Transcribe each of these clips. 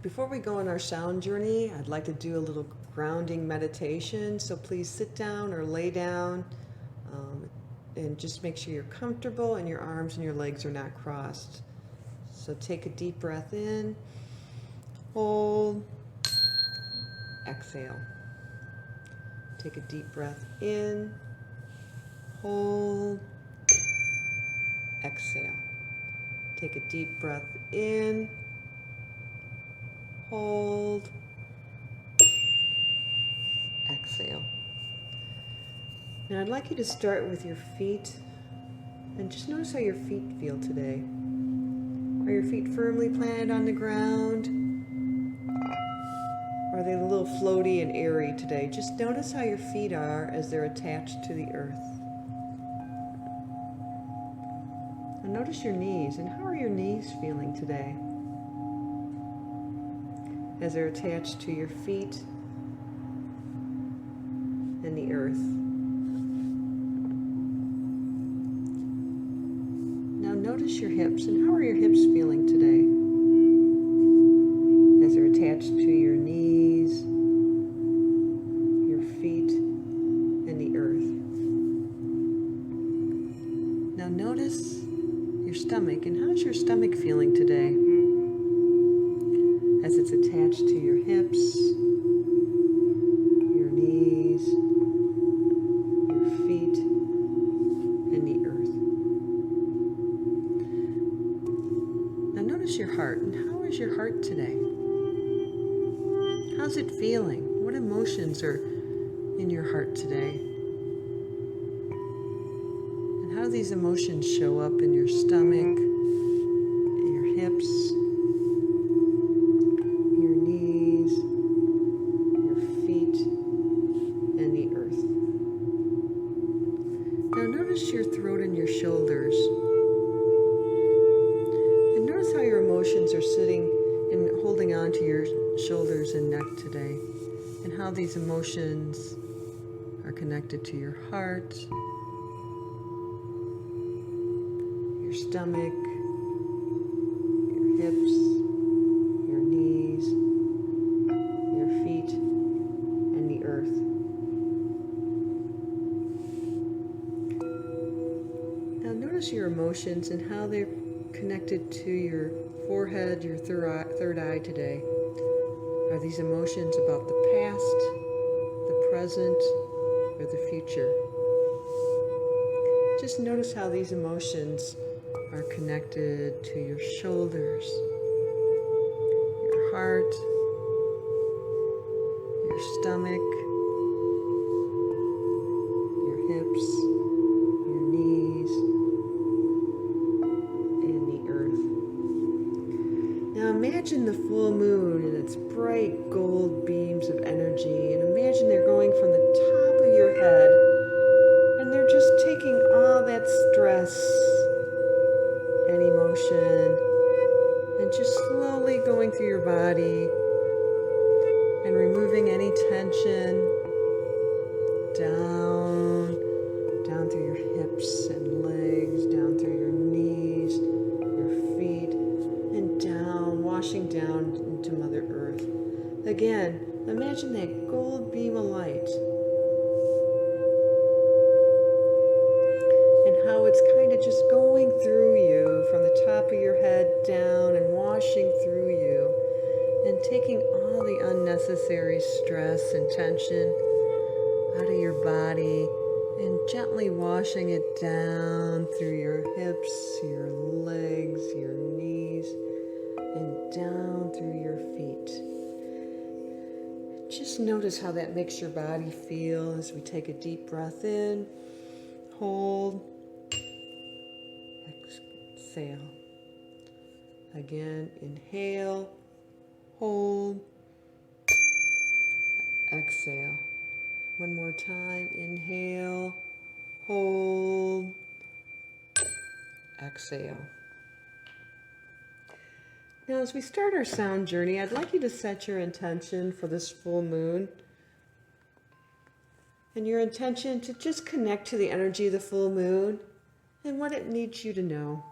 Before we go on our sound journey, I'd like to do a little grounding meditation. So please sit down or lay down and just make sure you're comfortable and your arms and your legs are not crossed. So take a deep breath in, hold, exhale. Take a deep breath in, hold, exhale. Take a deep breath in, hold, exhale. Now I'd like you to start with your feet and just notice how your feet feel today. Are your feet firmly planted on the ground? Or are they a little floaty and airy today? Just notice how your feet are as they're attached to the earth. And notice your knees, and how are your knees feeling today? As they're attached to your feet and the earth. Now notice your hips, and how are your hips feeling today? As they're attached to your knees, your feet, and the earth. Now notice your stomach, and how's your stomach feeling today? As it's attached to your hips, your knees, your feet, and the earth. Now notice your heart, and how is your heart today? How's it feeling? What emotions are in your heart today? And how do these emotions show up in your stomach, your hips, your knees, your feet, and the earth? Now notice your throat and your shoulders. And notice how your emotions are sitting and holding on to your shoulders and neck today, and how these emotions are connected to your heart, your stomach, your hips, your knees, your feet, and the earth. Now notice your emotions and how they're connected to your forehead, your third eye today. Are these emotions about the past, the present, or the future? Just notice how these emotions are connected to your shoulders, your heart, your stomach, your hips, your knees, and the earth. Now imagine the full moon and its bright gold beams of energy, and imagine they're going from the top of your head, and they're just taking all that stress and emotion and just slowly going through your body and removing any tension down through your hips and legs, down through your knees, your feet, and down, washing down into Mother Earth. Again, imagine that gold beam of light and how it's kind of just going through you from the top of your head down and washing through you and taking all the unnecessary stress and tension out of your body and gently washing it down through your hips, your legs, your knees, and down through your feet. Just notice how that makes your body feel as we take a deep breath in, hold, exhale. Again, inhale, hold, exhale. One more time, inhale, hold, exhale. Now as we start our sound journey, I'd like you to set your intention for this full moon. And your intention to just connect to the energy of the full moon and what it needs you to know.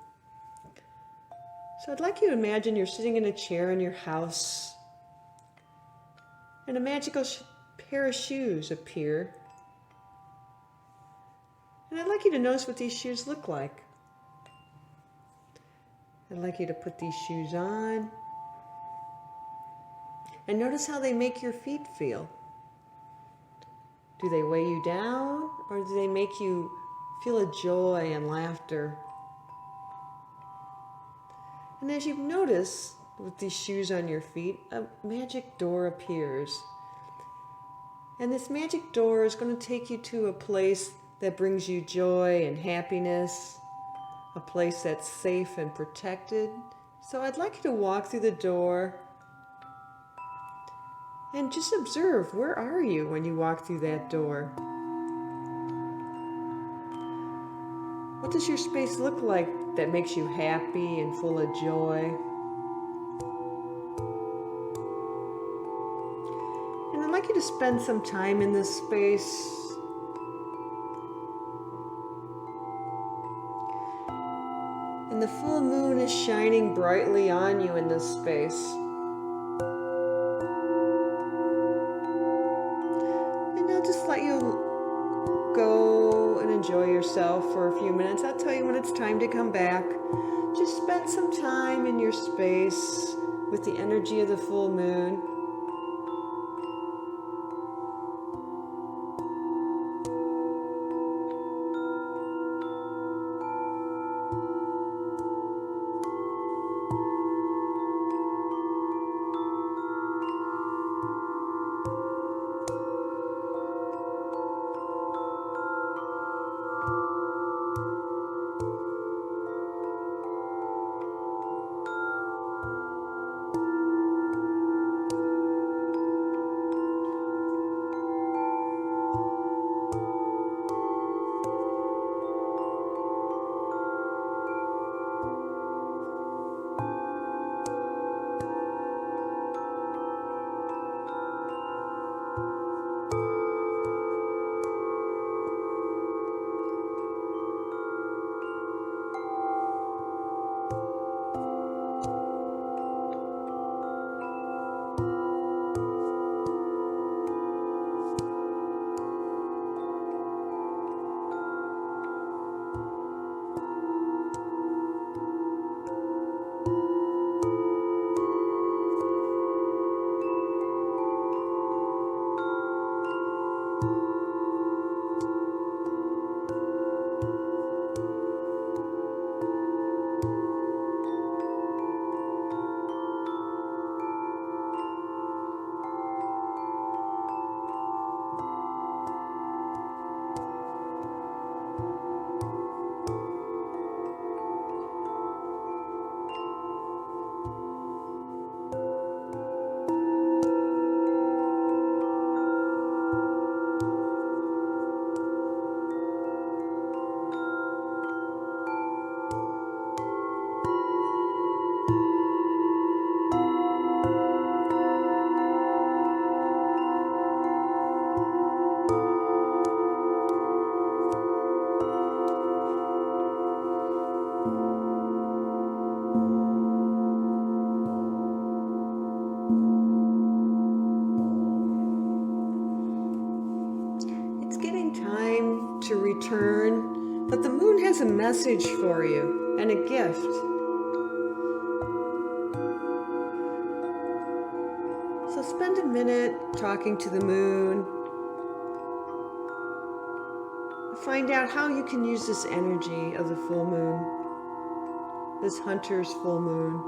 So I'd like you to imagine you're sitting in a chair in your house and a magical pair of shoes appear. And I'd like you to notice what these shoes look like. I'd like you to put these shoes on and notice how they make your feet feel. Do they weigh you down, or do they make you feel a joy and laughter? And as you notice with these shoes on your feet, a magic door appears. And this magic door is going to take you to a place that brings you joy and happiness, a place that's safe and protected. So I'd like you to walk through the door and just observe, where are you when you walk through that door? What does your space look like that makes you happy and full of joy? And I'd like you to spend some time in this space. And the full moon is shining brightly on you in this space. And I'll just let you go and enjoy yourself for a few minutes. I'll tell you when it's time to come back. Just spend some time in your space with the energy of the full moon. To return, but the moon has a message for you and a gift. So spend a minute talking to the moon. Find out how you can use this energy of the full moon, this hunter's full moon.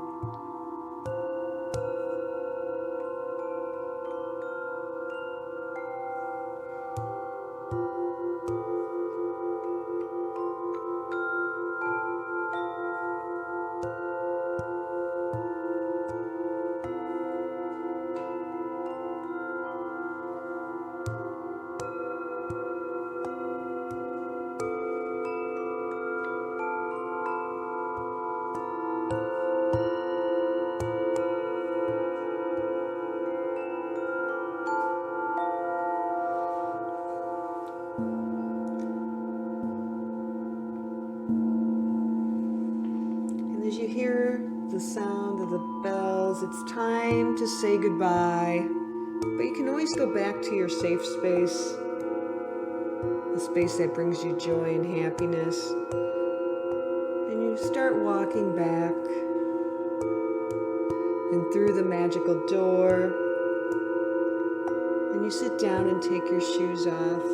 As you hear the sound of the bells, it's time to say goodbye But you can always go back to your safe space, the space that brings you joy and happiness. And you start walking back and through the magical door. And you sit down and take your shoes off.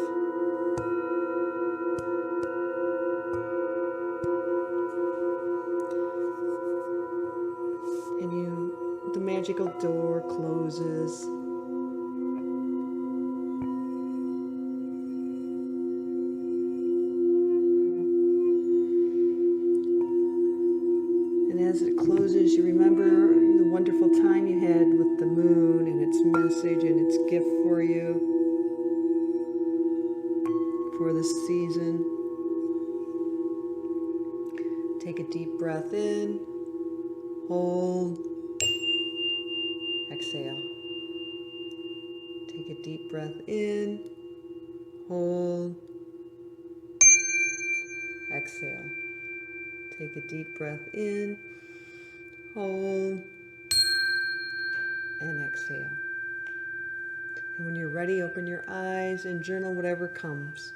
And the magical door closes. And as it closes, you remember the wonderful time you had with the moon and its message and its gift for you for this season. Take a deep breath in, hold, exhale. Take a deep breath in, hold, exhale. Take a deep breath in, hold, and exhale. And when you're ready, open your eyes and journal whatever comes.